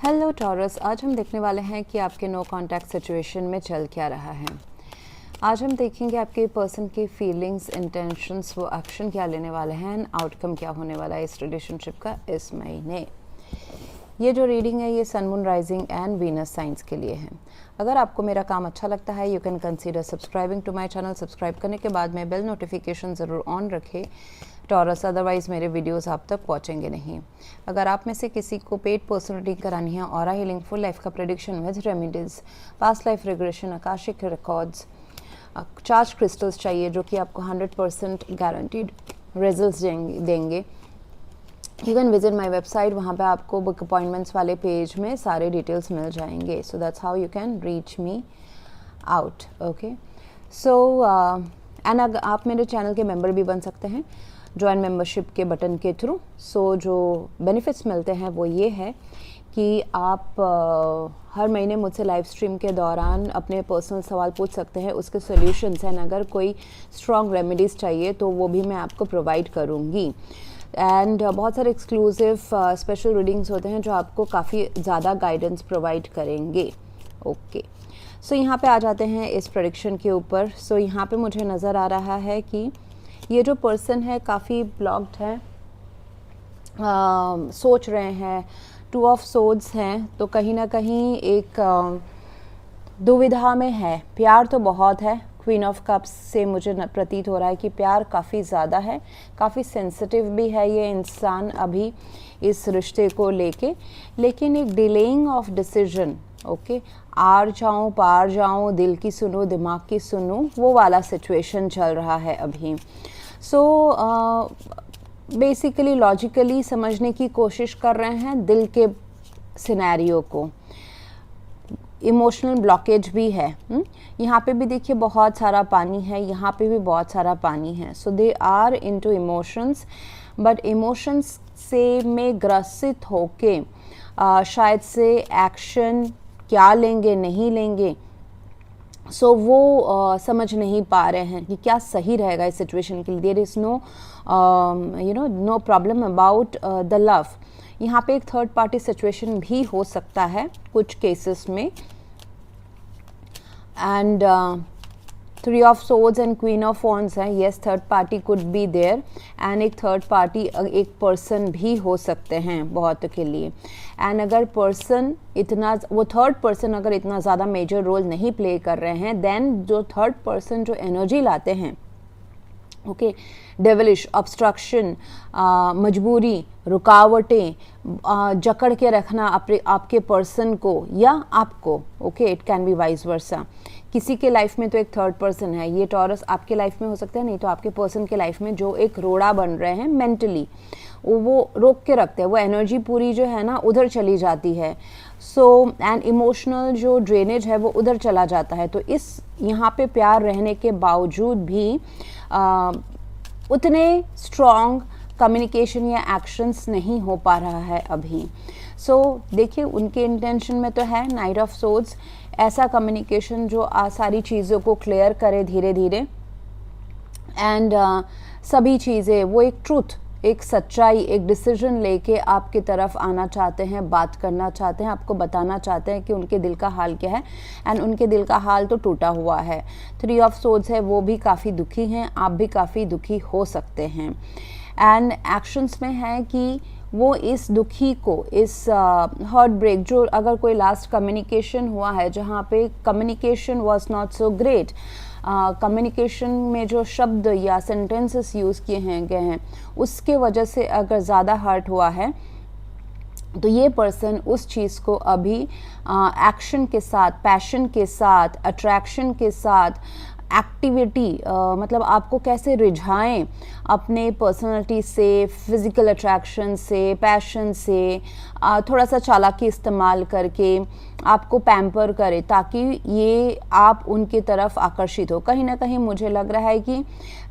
Hello taurus, आज हम देखने वाले हैं कि आपके नो कांटेक्ट सिचुएशन में चल क्या रहा है। आज हम देखेंगे आपके पर्सन की फीलिंग्स, इंटेंशंस, वो एक्शन क्या लेने वाले हैं एंड आउटकम क्या होने वाला है इस रिलेशनशिप का इस महीने। ये जो रीडिंग है ये sun, moon, rising and Venus signs के लिए है। अगर आपको मेरा काम अच्छा लगता है you can consider subscribing to my channel. Subscribe करने के बाद में बेल नोटिफिकेशन ज़रूर ऑन रखें टॉरस, अदरवाइज़ मेरे वीडियोस आप तक पहुंचेंगे नहीं। अगर आप में से किसी को पेड पर्सनल रीडिंग करानी है, ऑरा हीलिंग, फुल लाइफ का prediction with remedies, past life regression, Akashic records, charge crystals चाहिए जो कि आपको 100% गारंटीड रिजल्ट्स देंगे, you can visit my website. वहाँ पे आपको बुक अपॉइंटमेंट्स वाले पेज में सारे डिटेल्स मिल जाएंगे। So that's how you can reach me out. Okay, so and आप मेरे चैनल के मेंबर भी बन सकते हैं ज्वाइन मेंबरशिप के बटन के थ्रू। सो जो बेनिफिट्स मिलते हैं वो ये है कि आप हर महीने मुझसे लाइव स्ट्रीम के दौरान अपने पर्सनल सवाल पूछ सकते हैं, उसके सॉल्यूशंस हैं। अगर कोई स्ट्रॉन्ग रेमेडीज़ चाहिए तो वो भी मैं आपको प्रोवाइड करूँगी। एंड बहुत सारे एक्सक्लूसिव स्पेशल रीडिंग्स होते हैं जो आपको काफ़ी ज़्यादा गाइडेंस प्रोवाइड करेंगे। ओके, सो यहाँ पे आ जाते हैं इस प्रेडिक्शन के ऊपर। सो यहाँ पे मुझे नज़र आ रहा है कि ये जो पर्सन है काफ़ी ब्लॉक्ड है, सोच रहे हैं, 2 ऑफ सोर्ड्स हैं, तो कहीं ना कहीं एक दुविधा में है। प्यार तो बहुत है, क्वीन ऑफ कप्स से मुझे प्रतीत हो रहा है कि प्यार काफ़ी ज़्यादा है, काफ़ी सेंसिटिव भी है ये इंसान अभी इस रिश्ते को लेके, लेकिन एक डिलेइंग ऑफ डिसीजन। ओके, आर जाऊँ पार जाऊँ, दिल की सुनो दिमाग की सुनो, वो वाला सिचुएशन चल रहा है अभी। सो बेसिकली लॉजिकली समझने की कोशिश कर रहे हैं दिल के सिनेरियो को। इमोशनल ब्लॉकेज भी है। यहाँ पे भी देखिए बहुत सारा पानी है, यहाँ पे भी बहुत सारा पानी है। So they are into emotions, but emotions से में ग्रसित होके शायद से एक्शन क्या लेंगे नहीं लेंगे, सो वो समझ नहीं पा रहे हैं कि क्या सही रहेगा इस सिचुएशन के लिए। There is no no problem about the love. यहाँ पे एक थर्ड पार्टी सिचुएशन भी हो सकता है कुछ केसेस में। And 3 of swords and queen of wands है। Yes, third party could be there and एक थर्ड पार्टी एक पर्सन भी हो सकते हैं बहुत के लिए। एंड अगर पर्सन इतना, वो थर्ड पर्सन अगर इतना ज़्यादा मेजर रोल नहीं प्ले कर रहे हैं, देन जो थर्ड पर्सन जो एनर्जी लाते हैं, ओके, डेविलिश, ऑब्स्ट्रक्शन, मजबूरी, रुकावटें, जकड़ के रखना आपके पर्सन को या आपको। Okay, it can be vice versa. किसी के लाइफ में तो एक थर्ड पर्सन है, ये टॉरस आपके लाइफ में हो सकता है, नहीं तो आपके पर्सन के लाइफ में जो एक रोड़ा बन रहे हैं मेंटली, वो रोक के रखते हैं, वो एनर्जी पूरी जो है ना उधर चली जाती है। सो एंड इमोशनल जो ड्रेनेज है वो उधर चला जाता है। तो इस यहाँ पे प्यार रहने के बावजूद भी उतने स्ट्रॉन्ग कम्युनिकेशन या एक्शंस नहीं हो पा रहा है अभी। सो देखिए उनके इंटेंशन में तो है नाइट ऑफ सोर्ड्स, ऐसा कम्युनिकेशन जो सारी चीज़ों को क्लियर करे धीरे धीरे। एंड सभी चीज़ें, वो एक ट्रूथ, एक सच्चाई, एक डिसीजन लेके आपकी तरफ आना चाहते हैं, बात करना चाहते हैं, आपको बताना चाहते हैं कि उनके दिल का हाल क्या है। एंड उनके दिल का हाल तो टूटा हुआ है। 3 ऑफ सोर्ड्स है, वो भी काफ़ी दुखी हैं, आप भी काफ़ी दुखी हो सकते हैं। एंड एक्शंस में है कि वो इस दुखी को, इस हार्ट ब्रेक, जो अगर कोई लास्ट कम्युनिकेशन हुआ है जहाँ पे communication was not so great, communication में जो शब्द या सेंटेंसेस यूज़ किए गए हैं उसके वजह से अगर ज़्यादा हर्ट हुआ है, तो ये पर्सन उस चीज़ को अभी एक्शन के साथ, पैशन के साथ, अट्रैक्शन के साथ, एक्टिविटी, मतलब आपको कैसे रिझाएं अपने पर्सनालिटी से, फिज़िकल अट्रैक्शन से, पैशन से, थोड़ा सा चालाकी इस्तेमाल करके आपको पैम्पर करे ताकि ये आप उनकी तरफ आकर्षित हो। कहीं ना कहीं मुझे लग रहा है कि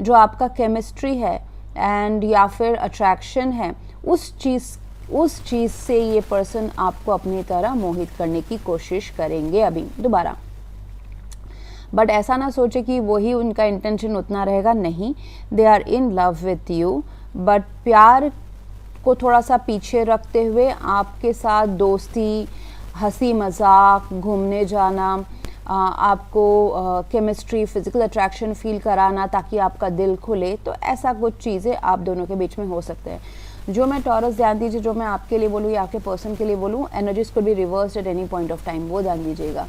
जो आपका केमिस्ट्री है एंड या फिर अट्रैक्शन है, उस चीज़ से ये पर्सन आपको अपनी तरह मोहित करने की कोशिश करेंगे अभी दोबारा। बट ऐसा ना सोचे कि वही उनका इंटेंशन उतना रहेगा, नहीं, they are in love with you, but प्यार को थोड़ा सा पीछे रखते हुए आपके साथ दोस्ती, हंसी मजाक, घूमने जाना, आपको केमिस्ट्री, फिजिकल अट्रैक्शन फील कराना ताकि आपका दिल खुले, तो ऐसा कुछ चीज़ें आप दोनों के बीच में हो सकते हैं। जो मैं टॉरस, ध्यान दीजिए, जो मैं आपके लिए बोलूँ या आपके पर्सन के लिए बोलूँ, energies could be reversed at any point of time, वो ध्यान दीजिएगा।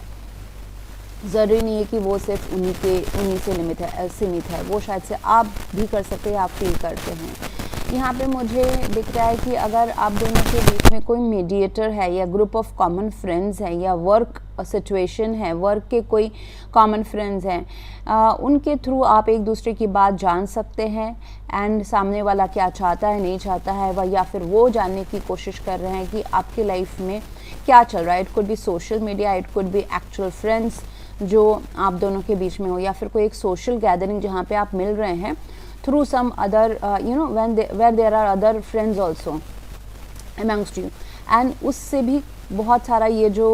ज़रूरी नहीं है कि वो सिर्फ उन्हीं से सीमित है, वो शायद से आप भी कर सकते हैं, आप फील करते हैं। यहाँ पे मुझे दिख रहा है कि अगर आप दोनों के बीच में कोई मीडिएटर है या ग्रुप ऑफ कॉमन फ्रेंड्स हैं या वर्क सिचुएशन है, वर्क के कोई कॉमन फ्रेंड्स हैं, उनके थ्रू आप एक दूसरे की बात जान सकते हैं एंड सामने वाला क्या चाहता है, नहीं चाहता है, वह या फिर वो जानने की कोशिश कर रहे हैं कि आपके लाइफ में क्या चल रहा है। It could B social media, it could B actual friends जो आप दोनों के बीच में हो, या फिर कोई एक सोशल गैदरिंग जहाँ पे आप मिल रहे हैं through some other where there are other friends also amongst you, and उससे भी बहुत सारा ये जो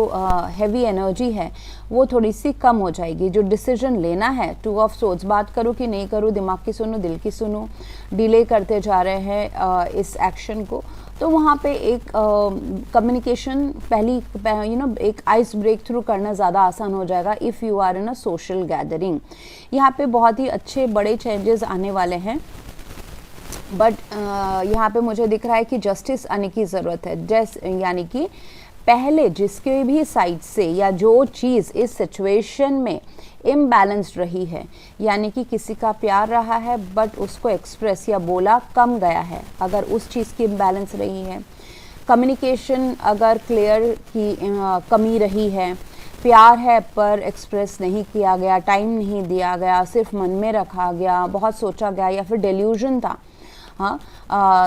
हैवी एनर्जी है वो थोड़ी सी कम हो जाएगी। जो डिसीजन लेना है, 2 ऑफ सोर्ड्स, बात करूँ कि नहीं करूँ, दिमाग की सुनो, दिल की सुनो, डिले करते जा रहे हैं इस एक्शन को, तो वहाँ पे एक कम्युनिकेशन पहली एक आइस ब्रेक थ्रू करना ज़्यादा आसान हो जाएगा if you are in a social gathering. यहाँ पे बहुत ही अच्छे बड़े चेंजेस आने वाले हैं, बट यहाँ पे मुझे दिख रहा है कि जस्टिस आने की ज़रूरत है। यानी कि पहले जिसके भी साइड से या जो चीज़ इस सिचुएशन में इम्बैलेंस्ड रही है, यानी कि किसी का प्यार रहा है बट उसको एक्सप्रेस या बोला कम गया है, अगर उस चीज़ की इम्बैलेंस रही है, कम्युनिकेशन अगर क्लियर की कमी रही है, प्यार है पर एक्सप्रेस नहीं किया गया, टाइम नहीं दिया गया, सिर्फ मन में रखा गया, बहुत सोचा गया, या फिर डेल्यूजन था, हाँ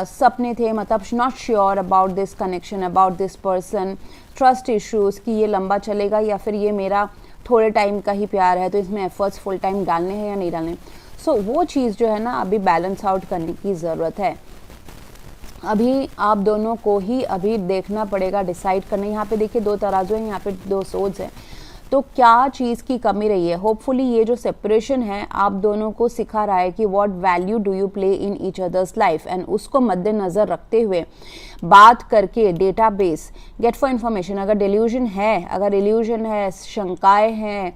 सपने थे, मतलब not sure about this connection, about this person, trust issues कि ये लंबा चलेगा या फिर ये मेरा थोड़े टाइम का ही प्यार है, तो इसमें एफर्ट्स फुल टाइम डालने हैं या नहीं डालने। सो वो चीज़ जो है ना अभी बैलेंस आउट करने की ज़रूरत है। अभी आप दोनों को ही अभी देखना पड़ेगा, डिसाइड करना। यहाँ पे देखिए 2 तराजू हैं, यहाँ पे 2 सोर्ड्स हैं, तो क्या चीज़ की कमी रही है। होपफुली ये जो सेपरेशन है आप दोनों को सिखा रहा है कि what value do you play in each others life, and उसको मद्देनज़र रखते हुए बात करके डेटाबेस गेट फॉर इन्फॉर्मेशन। अगर डिल्यूजन है, अगर इल्यूजन है, शंकाएं हैं,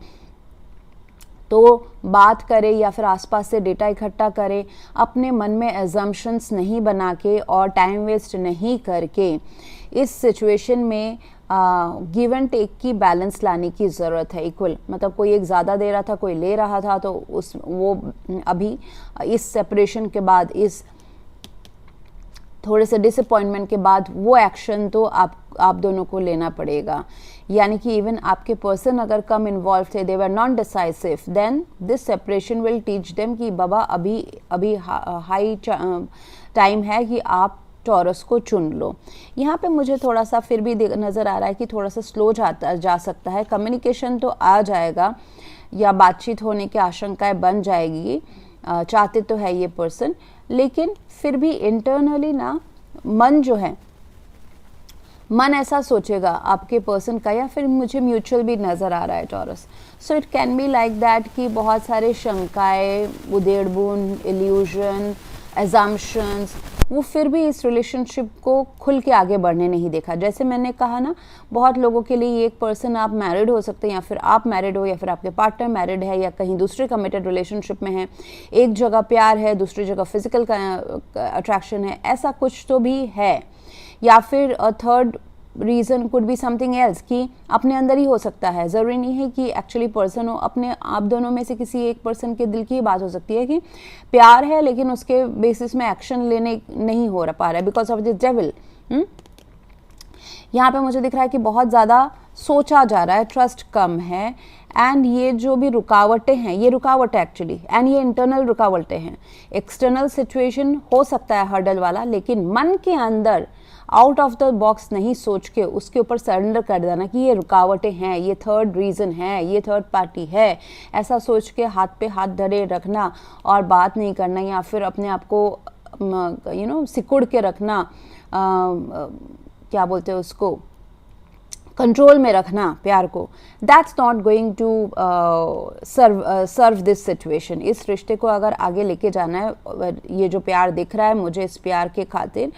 तो बात करें या फिर आसपास से डेटा इकट्ठा करें, अपने मन में एजम्पशंस नहीं बना के और टाइम वेस्ट नहीं करके इस सिचुएशन में गिव एंड टेक की बैलेंस लाने की ज़रूरत है। इक्वल, मतलब कोई एक ज़्यादा दे रहा था, कोई ले रहा था, तो वो अभी इस सेपरेशन के बाद, इस थोड़े से डिसअपॉइंटमेंट के बाद वो एक्शन तो आप दोनों को लेना पड़ेगा। यानी कि इवन आपके पर्सन अगर कम इन्वॉल्व थे, they were non decisive, then this separation will teach them कि बाबा अभी हाई टाइम है कि आप टॉरस को चुन लो। यहाँ पे मुझे थोड़ा सा फिर भी नज़र आ रहा है कि थोड़ा सा स्लो जा सकता है। कम्युनिकेशन तो आ जाएगा या बातचीत होने की आशंकाएं बन जाएगी, चाहते तो है ये पर्सन, लेकिन फिर भी इंटरनली ना मन जो है, मन ऐसा सोचेगा आपके पर्सन का, या फिर मुझे म्यूचुअल भी नज़र आ रहा है taurus. So it can be like that कि बहुत सारे शंकाएं, उदेड़बुन, इल्यूजन, एजम्पशंस, वो फिर भी इस रिलेशनशिप को खुल के आगे बढ़ने नहीं देखा। जैसे मैंने कहा ना, बहुत लोगों के लिए एक पर्सन आप मैरिड हो सकते हैं, या फिर आप मैरिड हो, या फिर आपके पार्टनर मैरिड है, या कहीं दूसरे कमिटेड रिलेशनशिप में है। एक जगह प्यार है, दूसरी जगह फिजिकल अट्रैक्शन है, ऐसा कुछ तो भी है। या फिर third reason could be something else कि अपने अंदर ही हो सकता है, ज़रूरी नहीं है कि एक्चुअली पर्सन हो। अपने आप दोनों में से किसी एक पर्सन के दिल की बात हो सकती है कि प्यार है लेकिन उसके बेसिस में एक्शन लेने नहीं हो पा रहा है बिकॉज ऑफ दिस डेविल। यहाँ पे मुझे दिख रहा है कि बहुत ज़्यादा सोचा जा रहा है, ट्रस्ट कम है, एंड ये जो भी रुकावटें हैं, ये रुकावट है एक्चुअली, एंड ये इंटरनल रुकावटें हैं। एक्सटर्नल सिचुएशन हो सकता है हर्डल वाला, लेकिन मन के अंदर आउट ऑफ द बॉक्स नहीं सोच के उसके ऊपर सरेंडर कर देना कि ये रुकावटें हैं, ये थर्ड रीज़न है, ये थर्ड पार्टी है, ऐसा सोच के हाथ पे हाथ धरे रखना और बात नहीं करना, या फिर अपने आप को सिकुड़ के रखना, क्या बोलते हैं उसको, कंट्रोल में रखना प्यार को, that's not going to serve this situation. इस रिश्ते को अगर आगे लेके जाना है, ये जो प्यार दिख रहा है मुझे, इस प्यार के खातिर,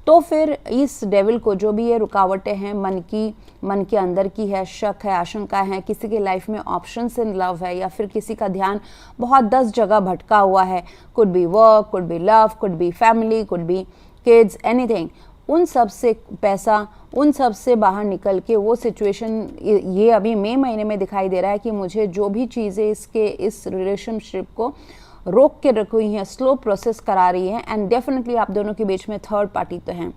तो फिर इस डेविल को जो भी ये रुकावटें हैं मन के अंदर की है, शक है, आशंका है, किसी के लाइफ में ऑप्शंस इन लव है, या फिर किसी का ध्यान बहुत 10 जगह भटका हुआ है, could be work, could be love, could be family, could be kids, anything, उन सब से पैसा, उन सब से बाहर निकल के वो सिचुएशन, ये अभी मई महीने में दिखाई दे रहा है कि मुझे जो भी चीज़ें इस रिलेशनशिप को रोक के रखी हुई हैं, स्लो प्रोसेस करा रही हैं, एंड डेफिनेटली आप दोनों के बीच में थर्ड पार्टी तो हैं।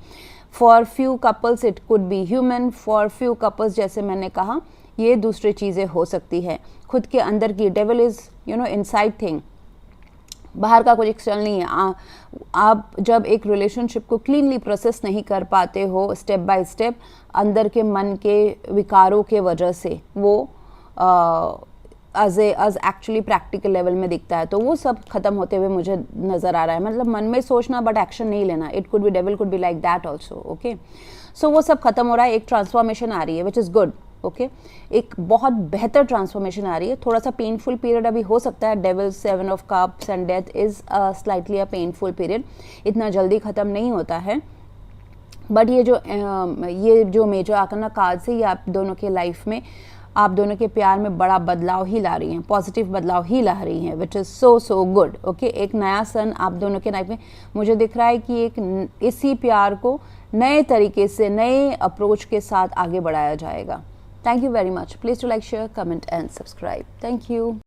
For few couples it could be human, for few couples जैसे मैंने कहा ये दूसरी चीज़ें हो सकती है। खुद के अंदर की डेविल इज़ इनसाइड थिंग, बाहर का कुछ एक्सटर्नल नहीं है। आप जब एक रिलेशनशिप को क्लीनली प्रोसेस नहीं कर पाते हो स्टेप बाय स्टेप, अंदर के मन के विकारों के वजह से वो एज एक्चुअली प्रैक्टिकल लेवल में दिखता है, तो वो सब खत्म होते हुए मुझे नज़र आ रहा है। मतलब मन में सोचना बट एक्शन नहीं लेना, it could be devil could be like that also. Okay, so वो सब खत्म हो रहा है, एक ट्रांसफॉर्मेशन आ रही है विच इज़ गुड। ओके, एक बहुत बेहतर ट्रांसफॉर्मेशन आ रही है। थोड़ा सा पेनफुल पीरियड अभी हो सकता है, devil 7 of cups and death is slightly a painful period, इतना जल्दी ख़त्म नहीं होता है। बट ये जो मेजर आर्कना कार्ड से ये आप दोनों के लाइफ में, आप दोनों के प्यार में बड़ा बदलाव ही ला रही हैं, पॉजिटिव बदलाव ही ला रही हैं, which is so good. Okay, एक नया सन आप दोनों के लाइफ में मुझे दिख रहा है कि एक इसी प्यार को नए तरीके से, नए अप्रोच के साथ आगे बढ़ाया जाएगा। Thank you very much. Please do like, share, comment and subscribe. Thank you.